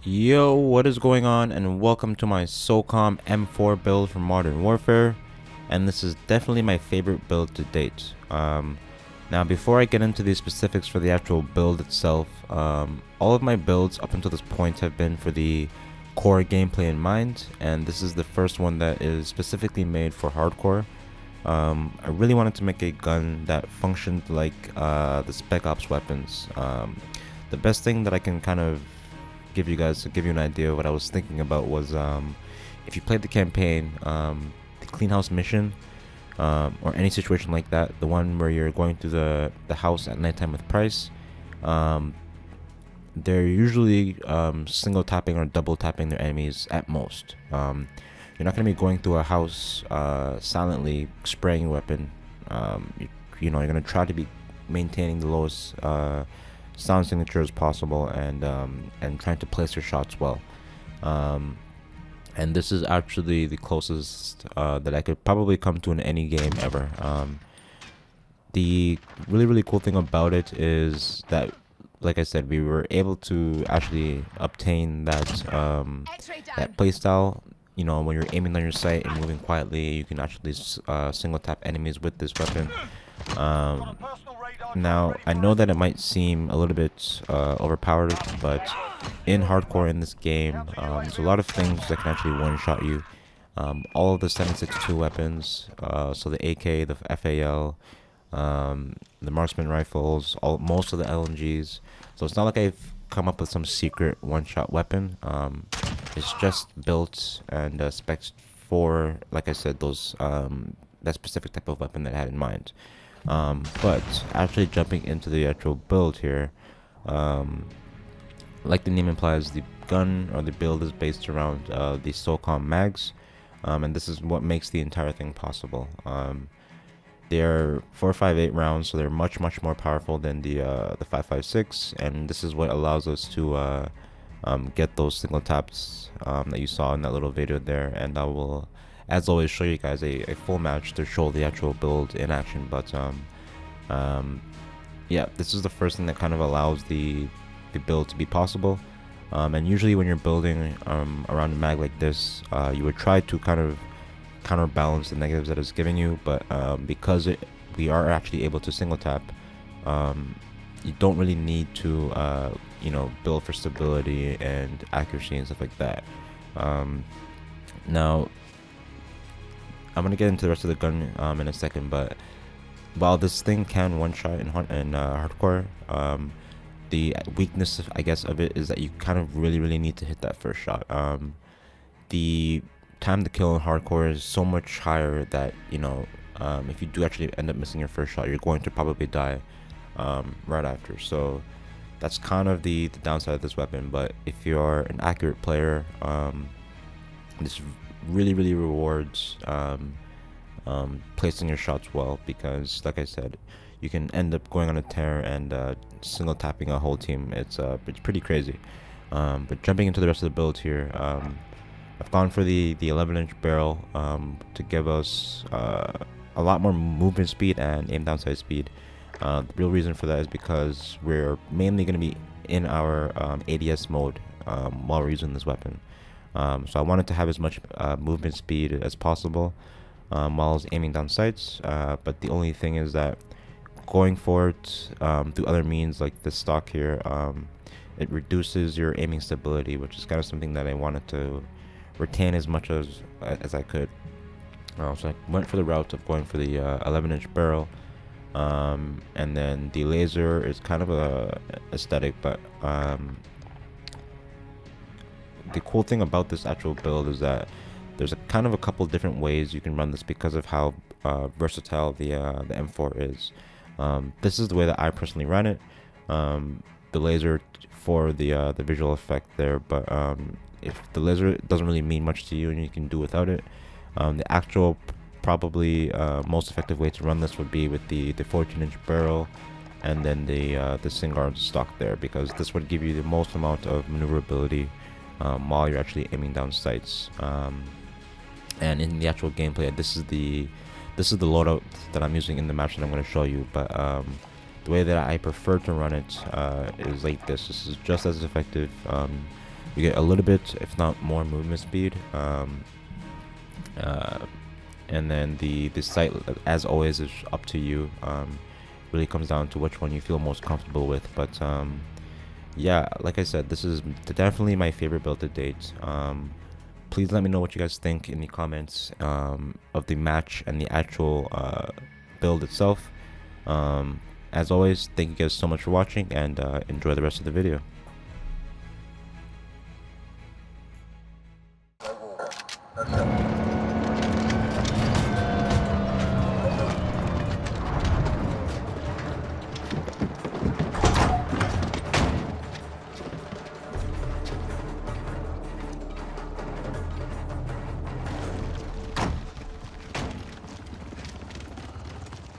Yo, what is going on, and welcome to my Socom M4 build for Modern Warfare, and this is definitely my favorite build to date. Now before I get into the specifics for the actual build itself, all of my builds up until this point have been for the core gameplay in mind, and this is the first one that is specifically made for hardcore. I really wanted to make a gun that functioned like the Spec Ops weapons. The best thing that I can kind of give you an idea of what I was thinking about was if you played the campaign, the clean house mission, or any situation like that, the one where you're going through the house at nighttime with Price, they're usually single tapping or double tapping their enemies at most. You're not going to be going through a house silently spraying your weapon. You're going to try to be maintaining the lowest sound signature as possible, and trying to place your shots well. And this is actually the closest that I could probably come to in any game ever. The really cool thing about it is that, like I said, we were able to actually obtain that playstyle. When you're aiming on your sight and moving quietly, you can actually single tap enemies with this weapon. Now, I know that it might seem a little bit overpowered, but in hardcore in this game, there's a lot of things that can actually one-shot you. All of the 7.62 weapons, so the AK, the FAL, the marksman rifles, most of the LMGs. So it's not like I've come up with some secret one-shot weapon. It's just built and specced for, like I said, those that specific type of weapon that I had in mind. But actually jumping into the actual build here, like the name implies, the gun or the build is based around the Socom mags, and this is what makes the entire thing possible. They're 4.58 rounds, so they're much more powerful than the 5.56, and this is what allows us to get those single taps that you saw in that little video there. And I will, as always, show you guys a full match to show the actual build in action. But yeah, this is the first thing that kind of allows the build to be possible. And usually when you're building around a mag like this, you would try to kind of counterbalance the negatives that it's giving you, but because we are actually able to single tap, you don't really need to build for stability and accuracy and stuff like that. Now I'm gonna get into the rest of the gun in a second, but while this thing can one shot in hardcore, the weakness, I guess, of it is that you kind of really need to hit that first shot. The time to kill in hardcore is so much higher that if you do actually end up missing your first shot, you're going to probably die right after. So that's kind of the downside of this weapon. But if you're an accurate player, this really rewards placing your shots well, because like I said, you can end up going on a tear and single tapping a whole team. It's pretty crazy. But jumping into the rest of the build here, I've gone for the 11-inch barrel to give us a lot more movement speed and aim down sight speed. The real reason for that is because we're mainly going to be in our ADS mode while we're using this weapon. So I wanted to have as much movement speed as possible while I was aiming down sights. But the only thing is that going for it through other means like this stock here, it reduces your aiming stability, which is kind of something that I wanted to retain as much as I could. So I went for the route of going for the 11-inch barrel, and then the laser is kind of a aesthetic, but the cool thing about this actual build is that there's a couple different ways you can run this because of how versatile the M4 is. This is the way that I personally run it. The laser for the visual effect there, but if the laser doesn't really mean much to you and you can do without it, the actual probably most effective way to run this would be with the 14-inch barrel and then the Singuard stock there, because this would give you the most amount of maneuverability while you're actually aiming down sights. And in the actual gameplay, this is the loadout that I'm using in the match that I'm going to show you. But the way that I prefer to run it is like this. This is just as effective. you get a little bit, if not more, movement speed. And then the sight, as always, is up to you. Really comes down to which one you feel most comfortable with. But yeah, like I said, this is definitely my favorite build to date. Please let me know what you guys think in the comments of the match and the actual build itself. As always, thank you guys so much for watching, and enjoy the rest of the video.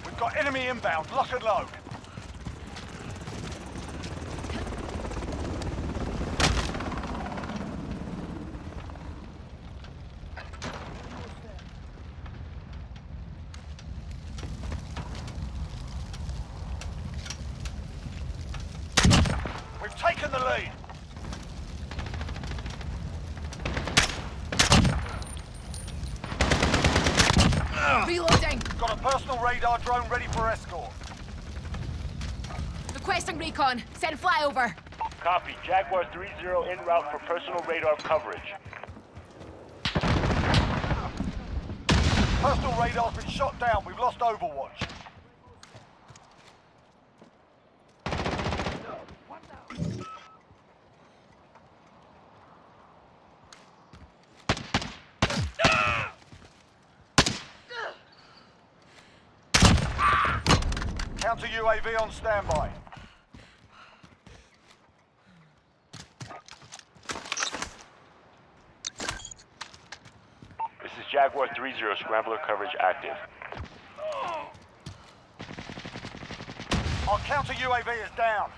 We've got enemy inbound, lock and load. We've taken the lead. Reloading! Got a personal radar drone ready for escort. Requesting recon. Send flyover. Copy. Jaguar 3-0 en route for personal radar coverage. Personal radar's been shot down. We've lost Overwatch. Counter UAV on standby. This is Jaguar 3-0, scrambler coverage active. Our counter UAV is down.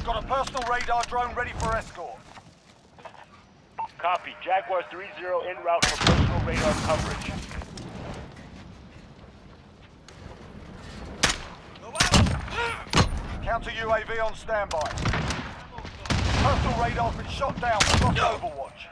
Got a personal radar drone ready for escort. Copy. Jaguar 3-0 en route for personal radar coverage. Counter UAV on standby. Personal radar's been shot down. We've lost Overwatch.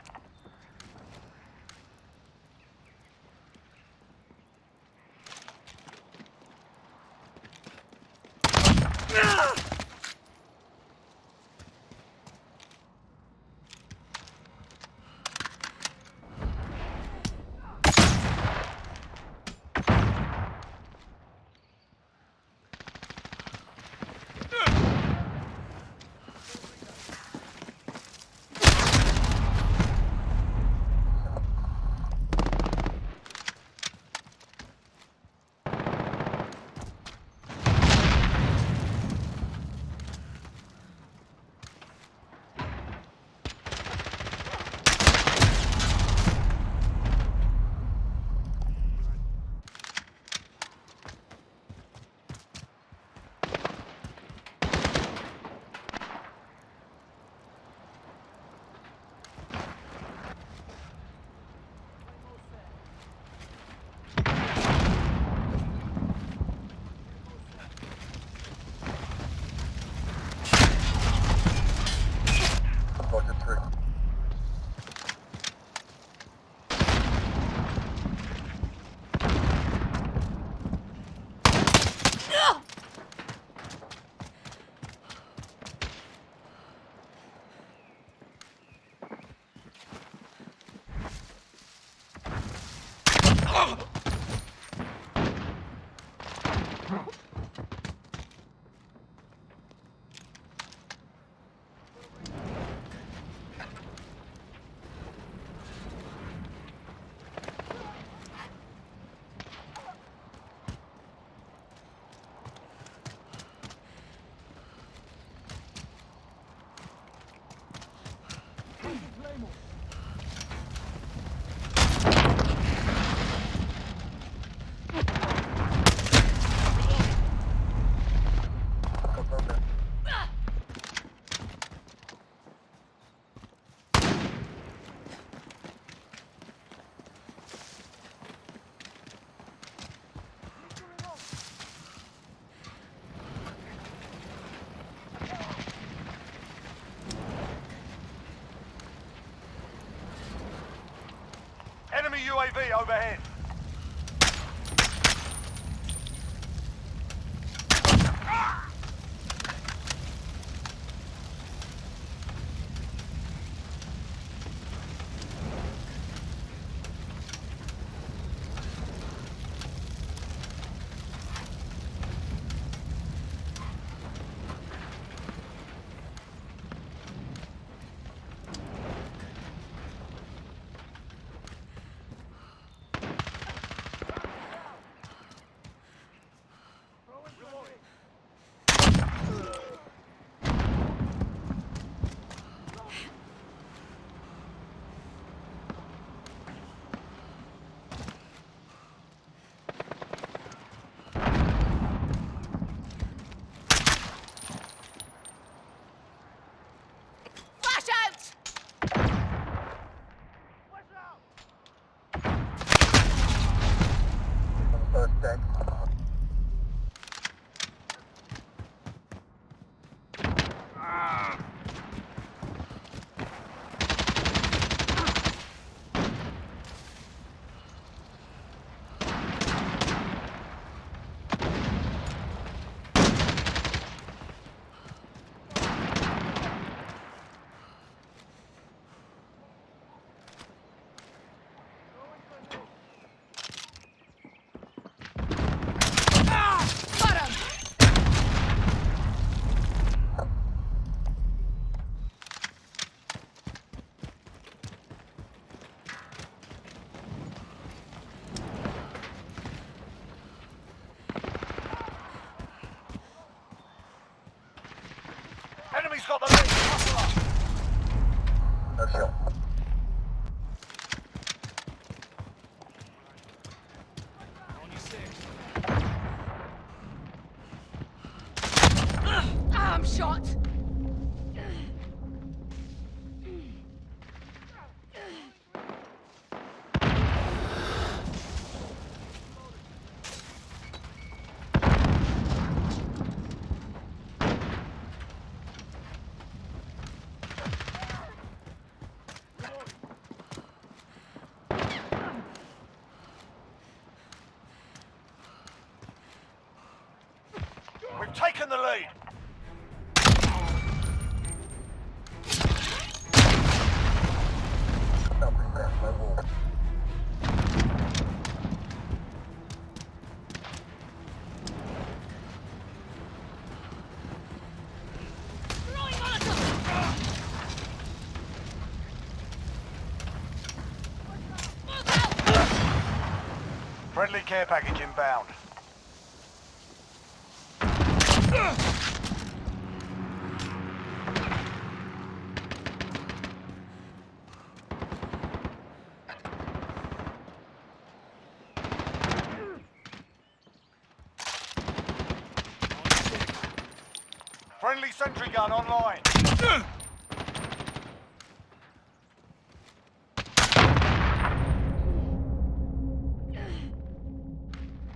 UAV overhead. Flash out! First deck. Got him! Enemy's got the lead. Hustle up. No shot. I'm shot! We've taken the lead. Nothing left, no wall. Throwing Molotov! Move out! Friendly care package inbound. Friendly sentry gun online.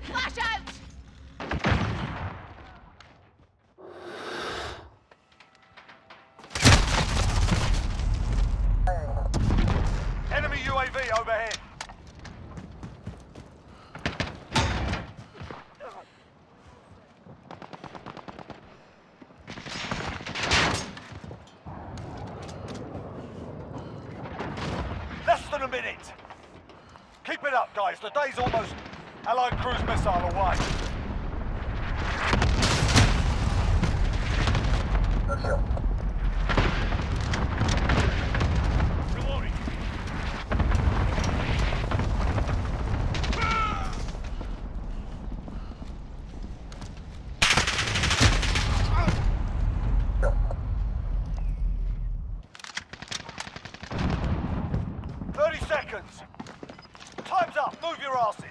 Flash out! Enemy UAV overhead. Less than a minute. Keep it up, guys. The day's almost Allied cruise missile away. No shot. Reloading. Shot. 30 seconds. Time's up. Move your asses.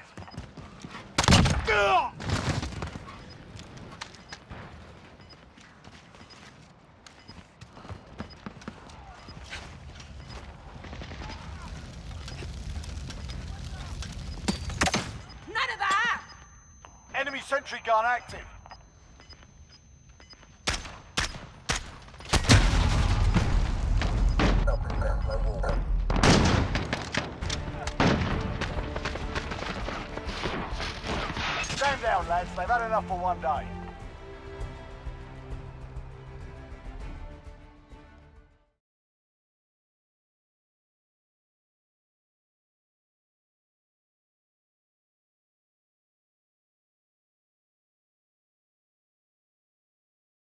None of that! Enemy sentry gun active. Nothing left, no wall. down, lads. They've had enough for one day.